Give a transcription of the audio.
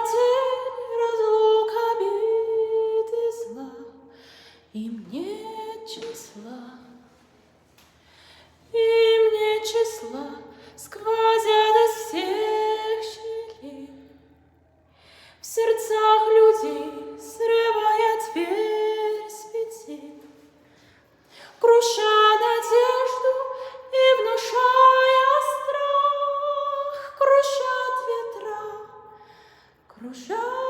потерь, разлук, обид и зла, им нет числа. Им нет числа, сквозят из всех щелей в сердцах людей, срывая дверь с петель, круша надежду и внушая страх, крушат ветра, кружат.